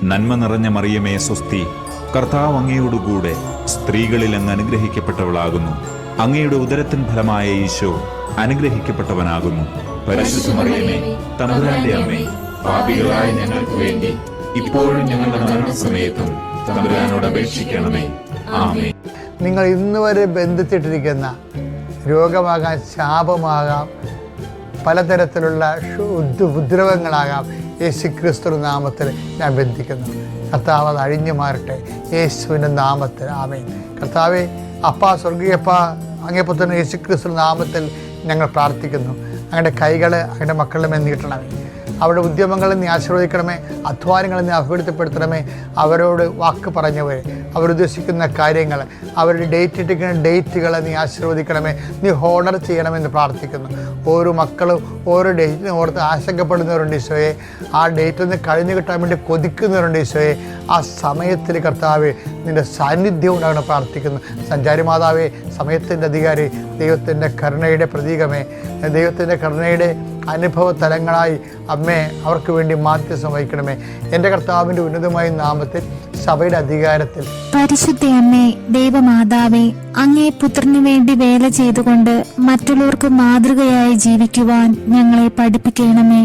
നന്മ നിറഞ്ഞ മറിയമേ സ്വസ്തി, കർത്താവ് അങ്ങയോടുകൂടെ സ്ത്രീകളിൽ അങ്ങ് അനുഗ്രഹിക്കപ്പെട്ടവളാകുന്നു. അങ്ങയുടെ ഉദരത്തിൻ ഫലമായ ഈശോ അനുഗ്രഹിക്കപ്പെട്ടവനാകുന്നു. പരിശുദ്ധ മറിയമേ, തമ്പുരാന്റെ അമ്മേ, പാപികളായ ഞങ്ങൾക്ക് വേണ്ടി ഇപ്പോഴും ഞങ്ങളുടെ മരണസമയത്തും തമ്പുരാനോട് അപേക്ഷിക്കണമേ. ആമേൻ. നിങ്ങൾ ഇന്നുവരെ ബന്ധിച്ചിട്ടിരിക്കുന്ന രോഗമാകാം, ശാപമാകാം, പലതരത്തിലുള്ള ഉപദ്രവങ്ങളാകാം, യേശുക്രിസ്തു നാമത്തിൽ ഞാൻ ബന്ധിക്കുന്നു. കർത്താവ് അത് അഴിഞ്ഞു മാറട്ടെ യേശുവിൻ്റെ നാമത്തിൽ. ആമേൻ. കർത്താവേ, അപ്പാ, സ്വർഗീയപ്പ, അങ്ങേ പുത്രൻ യേശുക്രിസ്തു നാമത്തിൽ ഞങ്ങൾ പ്രാർത്ഥിക്കുന്നു. അങ്ങയുടെ കൈകൾ അങ്ങയുടെ മക്കളുടെ മേൽ നീട്ടണമേ. അവരുടെ ഉദ്യമങ്ങളെ നീ ആശീർവദിക്കണമേ. അധ്വാനങ്ങളെ നീ അഭിവൃദ്ധിപ്പെടുത്തണമേ. അവരോട് വാക്ക് പറഞ്ഞവരെ, അവരുദ്ദേശിക്കുന്ന കാര്യങ്ങൾ, അവരുടെ ഡേറ്റ് ഇട്ടിരിക്കുന്ന ഡേറ്റുകളെ നീ ആശീർവദിക്കണമേ. നീ ഓർഡർ ചെയ്യണമെന്ന് പ്രാർത്ഥിക്കുന്നു. ഓരോ മക്കളും ഓരോ ഡേറ്റിനെ ഓർത്ത് ആശങ്കപ്പെടുന്നവരുണ്ട് ഈശോയെ. ആ ഡേറ്റിൽ നിന്ന് കഴിഞ്ഞു കിട്ടാൻ വേണ്ടി കൊതിക്കുന്നവരുണ്ട് ഈശോയെ. ആ സമയത്തിൽ കർത്താവേ, നിൻ്റെ സാന്നിധ്യം ഉണ്ടാകണം പ്രാർത്ഥിക്കുന്നു. സഞ്ചാരി മാതാവേ, സമയത്തിൻ്റെ അധികാരി, ദൈവത്തിൻ്റെ കരുണയുടെ പ്രതീകമേ, ദൈവത്തിൻ്റെ കരുണയുടെ അനുഭവ തലങ്ങളായി അമ്മേ അവർക്ക് വേണ്ടി മാധ്യസ്ഥം വഹിക്കണമേ. എൻ്റെ കർത്താവിൻ്റെ ഉന്നതമായ നാമത്തിൽ സഭയുടെ അധികാരത്തിൽ പരിശുദ്ധ അമ്മേ, ദൈവമാതാവേ, അങ്ങേ പുത്രന് വേണ്ടി വേല ചെയ്തുകൊണ്ട് മറ്റുള്ളവർക്ക് മാതൃകയായി ജീവിക്കുവാൻ ഞങ്ങളെ പഠിപ്പിക്കണമേ.